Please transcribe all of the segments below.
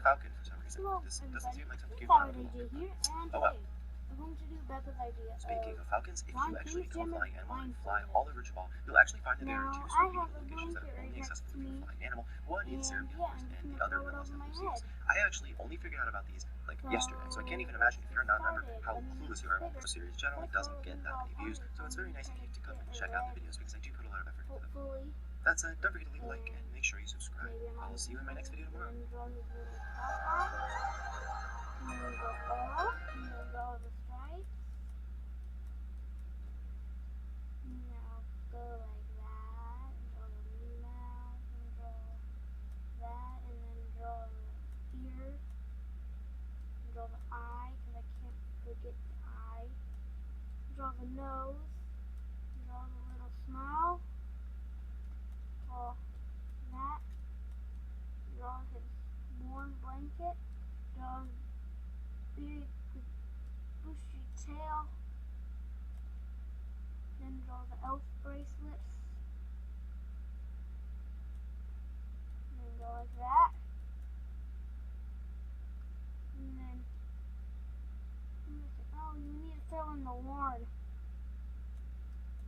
a falcon for some reason. Hello, This doesn't seem like something you'd everybody. want to It's do. here, and Oh well. today we're going to do Becca's idea. Speaking of falcons, if you actually become a flying animal and fly Blindfolded. all over Jabal, you'll actually find that there are two Now, I sort of have a locations that blanket are right only next accessible to to a me, flying animal. One in and Serbia yeah, Forest I'm and just the gonna other in throw the it Los over my Angeles head. Seas. I actually only figured out about these like So, yesterday, so I can't even imagine if you're a non-member how started. clueless you are about the series. Generally doesn't get that many views, so it's very nice of you to come and check out the videos because I do put a lot of effort into them. Hopefully. That said, don't forget to leave a like and make sure you subscribe. I'll see you in my next video tomorrow. And draw his little top hat. And then go up. And then draw the stripes. Now go like that. And draw the mouth. And draw that. And then draw the ear. And draw the eye, because I can't forget the eye. Draw the nose. Draw the little smile. Draw that. Draw his warm blanket. Draw his big bushy tail. Then draw the elf bracelets. And then go like that. And then, oh, you need to fill in the warn.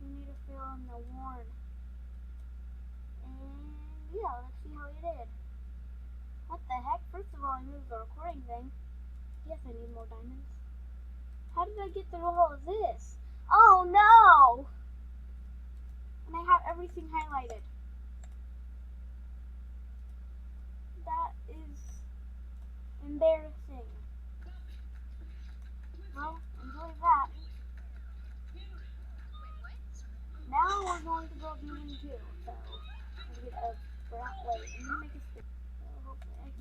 You need to fill in the warn. And yeah, let's see how he did. What the heck? First of all, I moved the recording thing. Yes, I need more diamonds. How did I get through all of this? Oh no! And I have everything highlighted. That is embarrassing. Well, enjoy that. Now we're going to go human too. So, let's get a black light. I'm gonna make a stick.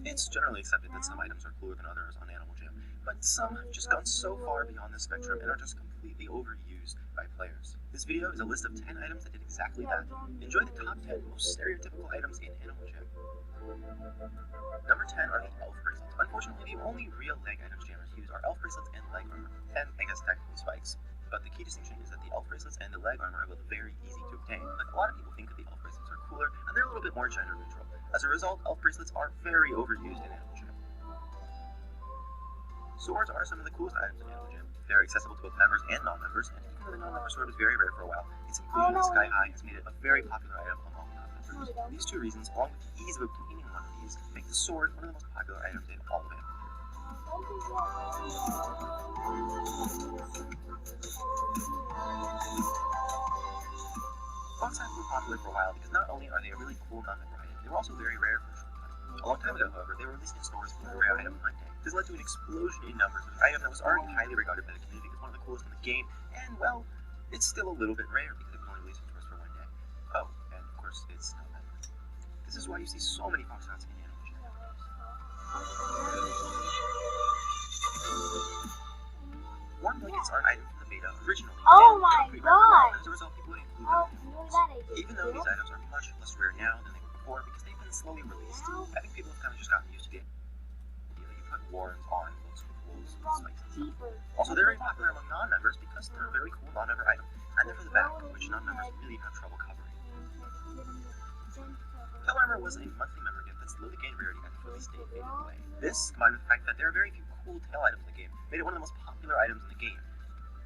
It's generally accepted that some items are cooler than others on Animal Jam, but some have just gone so far beyond the spectrum and are just completely overused by players. This video is a list of 10 items that did exactly that. Enjoy the top 10 most stereotypical items in Animal Jam. Number 10 are the elf bracelets. Unfortunately, the only real leg items jammers use are elf bracelets and leg armor, and I guess technically spikes. But the key distinction is that the elf bracelets and the leg armor are both very easy to obtain. Like, a lot of people think that the elf bracelets are cooler, and they're a little bit more gender neutral. As a result, elf bracelets are very overused in Animal Jam. Swords are some of the coolest items in Animal Jam. They're accessible to both members and non-members, and even though the non-member sword was very rare for a while, its inclusion in Sky High has made it a very popular item among non-members. These two reasons, along with the ease of obtaining one of these, make the sword one of the most popular items in all of Animal Jam. Fox hats were popular for a while because not only are they a really cool non-member item, they were also very rare for a short time. A long time ago, however, they were released in stores for a rare item one day. This led to an explosion in numbers of an item that was already highly regarded by the community as one of the coolest in the game, and well, it's still a little bit rare because it was only released in stores for one day. Oh, and of course, it's not member. This is why you see so many Fox hats in Animal Jam. Warm blankets are an item from the beta originally. Oh my god! As a result, people would include them in Animal Jam. Even though these items are much less rare now than they were before because they've been slowly released, I think people have kind of just gotten used to the idea that you put warns on books with wolves and spikes and stuff. Also, they're very popular among non-members because they're a very cool non-member item, and they're for the back, which non-members really have trouble covering. Tail armor was a monthly member gift that slowly gained rarity as the release date faded away. This, combined with the fact that there are very few cool tail items in the game, made it one of the most popular items in the game.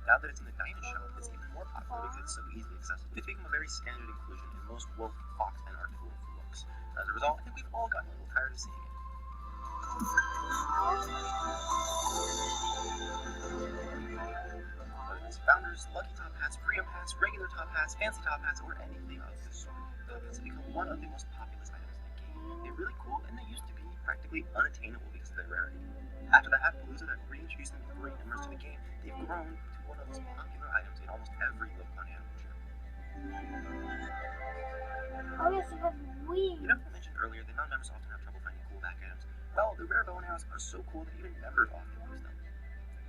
Now that it's in the diamond shop, it's even more popular because it's so easily accessible. It's become a very standard inclusion in most wolf, fox, and arctic wolf looks. As a result, I think we've all gotten a little tired of seeing it. Whether it's founders, lucky top hats, premium hats, regular top hats, fancy top hats, or anything of this sort, top hats have become one of the most populous items in the game. They're really cool, and they used to be practically unattainable because of their rarity. After the Hatpalooza that reintroduced them in great numbers to the game, they've grown to one of the most popular items in almost every look on Animal Jam. Oh yes, it was weird. You know, I mentioned earlier that non-members often have trouble finding cool back items. Well, the rare bow and arrows are so cool that even members often use them.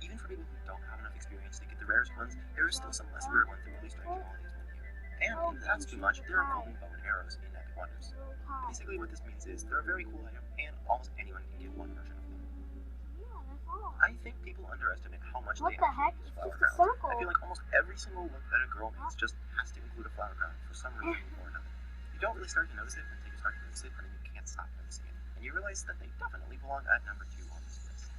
Even for people who don't have enough experience to get the rarest ones, there are still some less rare ones that really strike you all these one here. And if that's too much, there are golden bow and arrows in Epic Wonders. Basically what this means is they're a very cool item, and almost anyone can get one version of them. I think people underestimate how much they actually use flower crowns. I feel like almost every single look that a girl makes just has to include a flower crown for some reason or another. You don't really start to notice it until you start to notice it, and then you can't stop noticing it. and you realize that they definitely belong at number 2 on this list.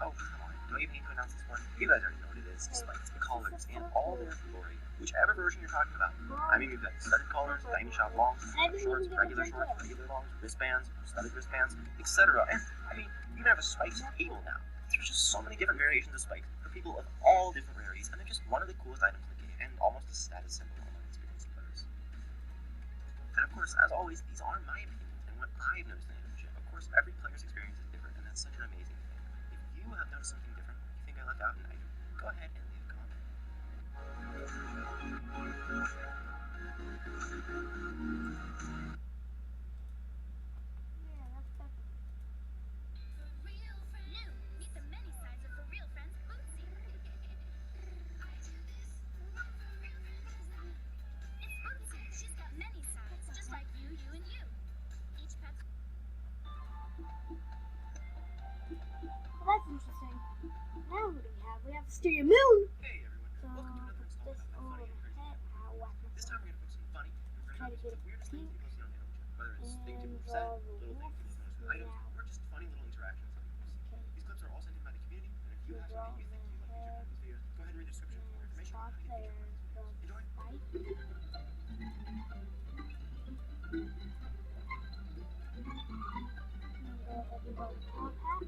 Oh, come on. Do I even need to announce this one? You guys already know what it is. Spikes, collars, in all their glory. Whichever version you're talking about. I mean, we've got studded collars, tiny shot longs, shorts, regular longs, wristbands, studded wristbands, etc. And, I mean, you can have a spikes table now. There's just so many different variations of spikes for people of all different rarities, and they're just one of the coolest items in the game, and almost a status symbol among experienced players. And of course, as always, these are my opinions, and what I've noticed in Animal Jam. Of course, every player's experience is different, and that's such an amazing thing. If you have noticed something different, you think I left out an item, go ahead and leave a comment. Yeah, that's definitely. New, meet the many sides of For Real Friends Bootsy. It's Bootsy. She's got many sides, just like you, and you. Each pet's Well, that's interesting. Now who do we have? We have Stereo Moon. Hey everyone, welcome to another installment of This Funny and Crazy old Animal head. Jam. This time we're going to focus on funny, and we're Try going to to get the it weirdest things pink people see on Animal Jam, whether it's things and people draw said, the little things wolf people noticed with items, now. or just funny little interactions that we see. Okay. These clips are all sent in by the community, and if you have Draw something you think you'd like the featured in these videos, go ahead and read the description for more And information on stop how to get there. featured. Draw Enjoy! the spike. And go ahead and draw the top hat.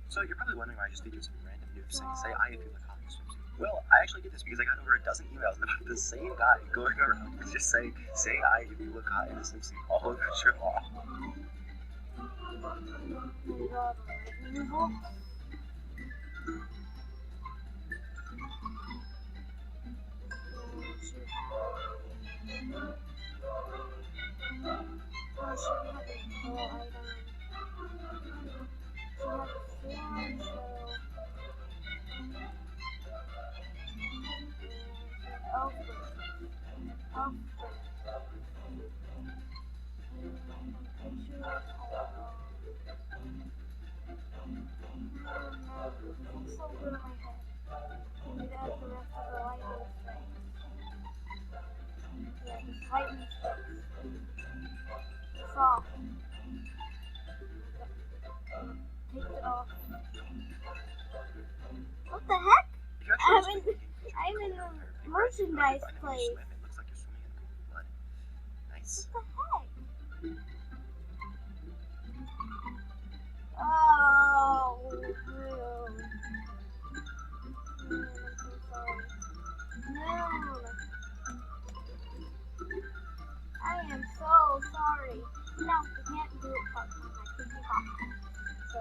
So you're probably wondering why I just featured some random noobs saying, say I if you look hot in a swimsuit. Well, I actually did this because I got over a dozen emails about the same guy going around just saying, say I if you look hot in a swimsuit all over your lawn. And draw the lightning bolt. And she has. Oh, she didn't have a whole item. She had the swan, so. Elfin. It's so good in my head. Can you add the rest of the lightning strikes? Yeah, just lightning strikes. Soft. Takes it off. What the heck? If you actually just I'm in the it merchandise looks place. like you're swimming in cool blood. Nice. What the heck? Oh, no. I'm so sorry. No. I am so sorry. No, we can't do it part-time. I can't be hot. So,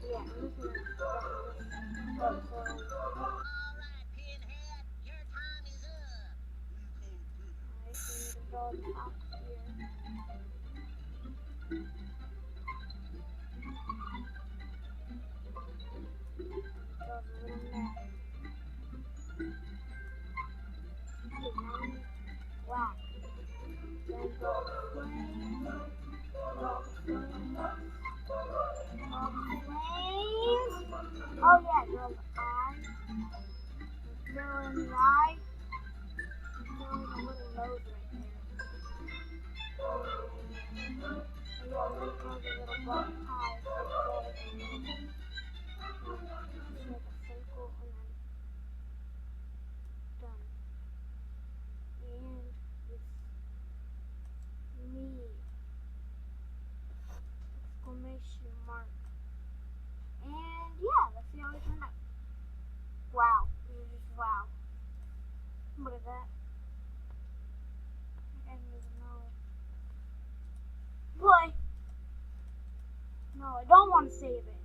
yeah, I'm just gonna drop this. Alright, Pinhead, your time is up. I need to draw the top here. Draw the little neck. Okay, now we need black. Then draw the flames. Draw the flames. Draw the flames. Oh yeah, draw the eye. Fill in the eye. Fill in the little nose right there. Yeah, we're gonna draw the little black eye. So draw the just make a circle and then done. And it's me. Exclamation mark. And yeah, let's see how it turned out. Wow. It was just wow. Look at that. I didn't even know. Play. No, I don't want to save it.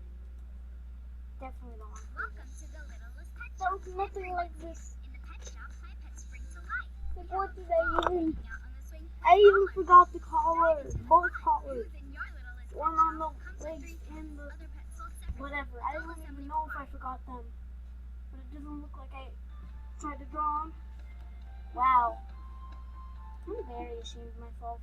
Definitely don't want to save Welcome to the Littlest Pet it. Shop. That was nothing like this. In the pet shop, my pets spring to life. Like, what did I even... Hanging out on the swing. I even forgot the collar. Both collars. Who's in your littlest One pet on the shop comes with legs 3 and the other pets sold separately. whatever. I don't even know if I forgot them. But it doesn't look like I tried to draw them. Wow. I'm very ashamed of myself.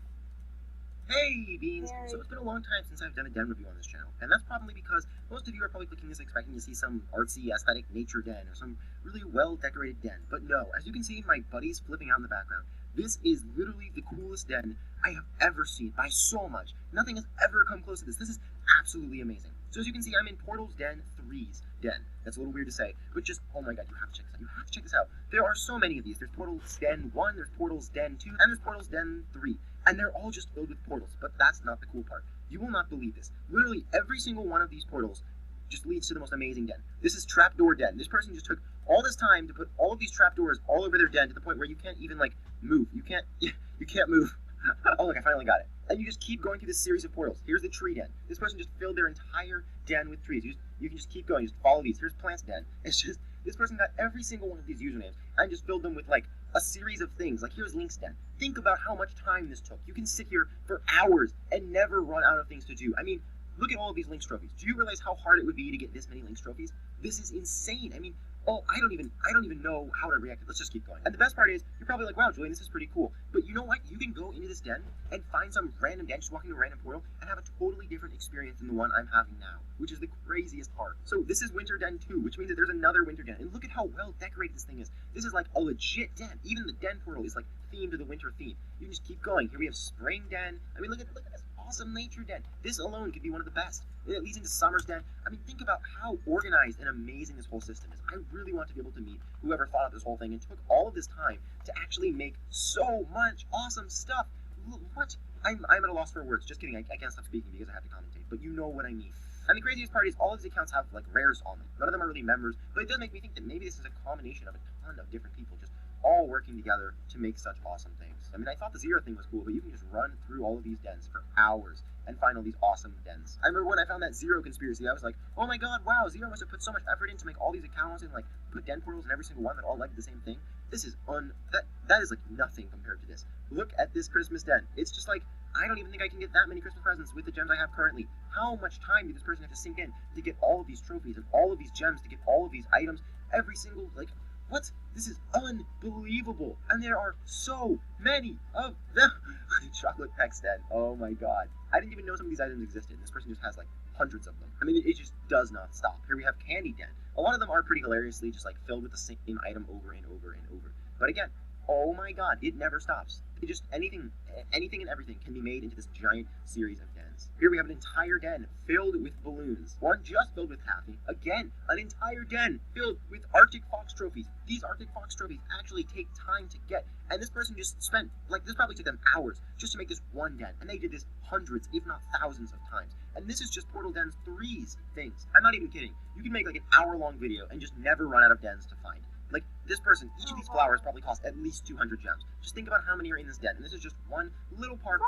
Hey, Beans! Very. So it's been a long time since I've done a den review on this channel, and that's probably because most of you are probably clicking this expecting to see some artsy, aesthetic nature den, or some really well-decorated den. But no, as you can see my buddies flipping out in the background, This is literally the coolest den I have ever seen by so much. Nothing has ever come close to this. This is absolutely amazing. So as you can see, I'm in Portal's Den 3's den. That's a little weird to say, but just, oh my god, you have to check this out. You have to check this out. There are so many of these. There's Portal's Den 1, there's Portal's Den 2, and there's Portal's Den 3. And they're all just filled with portals, but that's not the cool part. You will not believe this. Literally every single one of these portals just leads to the most amazing den. This is Trapdoor Den. This person just took all this time to put all of these trapdoors all over their den to the point where you can't even, like, move. You can't move. Oh, look, I finally got it. And you just keep going through this series of portals. Here's the tree den. This person just filled their entire den with trees. You can just keep going. Just follow these. Here's plants den. It's just, this person got every single one of these usernames and just filled them with, like, a series of things. Like, here's Link's den. Think about how much time this took. You can sit here for hours and never run out of things to do. I mean, look at all of these Link's trophies. Do you realize how hard it would be to get this many Link's trophies? This is insane. I mean, oh, I don't even know how to react. Let's just keep going. And the best part is, you're probably like, wow, Julian, this is pretty cool. But you know what? You can go into this den and find some random den, just walk into a random portal, and have a totally different experience than the one I'm having now, which is the craziest part. So this is Winter Den 2, which means that there's another Winter Den. And look at how well decorated this thing is. This is like a legit den. Even the den portal is like themed to the winter theme. You can just keep going. Here we have Spring Den. I mean, look at this awesome nature den. This alone could be one of the best. It leads into Summer's Den. I mean, think about how organized and amazing this whole system is. I really want to be able to meet whoever thought of this whole thing and took all of this time to actually make so much awesome stuff. What? I'm at a loss for words. Just kidding. I can't stop speaking because I have to commentate. But you know what I mean. And the craziest part is all of these accounts have, like, rares on them. None of them are really members, but it does make me think that maybe this is a combination of a ton of different people just all working together to make such awesome things. I mean, I thought the Zero thing was cool, but you can just run through all of these dens for hours and find all these awesome dens. I remember when I found that Zero conspiracy, I was like, oh my god, wow, Zero must have put so much effort in to make all these accounts and, like, put den portals in every single one that all like the same thing. This is that is like nothing compared to this. Look at this Christmas den. It's just like, I don't even think I can get that many Christmas presents with the gems I have currently. How much time did this person have to sink in to get all of these trophies and all of these gems, to get all of these items, every single, like, what? This is unbelievable. And there are so many of them. Chocolate Peck's den. Oh my god. I didn't even know some of these items existed. This person just has, like, hundreds of them. I mean, it just does not stop. Here we have Candy Den. A lot of them are pretty hilariously just, like, filled with the same item over and over and over. But again, oh my god, it never stops. It just, anything and everything can be made into this giant series of dens. Here we have an entire den filled with balloons. One just filled with taffy. Again, an entire den filled with Arctic Fox trophies. These Arctic Fox trophies actually take time to get. And this person just spent, like, this probably took them hours just to make this one den. And they did this hundreds, if not thousands of times. And this is just Portal Den's 3's things. I'm not even kidding. You can make, like, an hour-long video and just never run out of dens to find. Like, this person, each of these flowers probably cost at least 200 gems. Just think about how many are in this den. And this is just one little part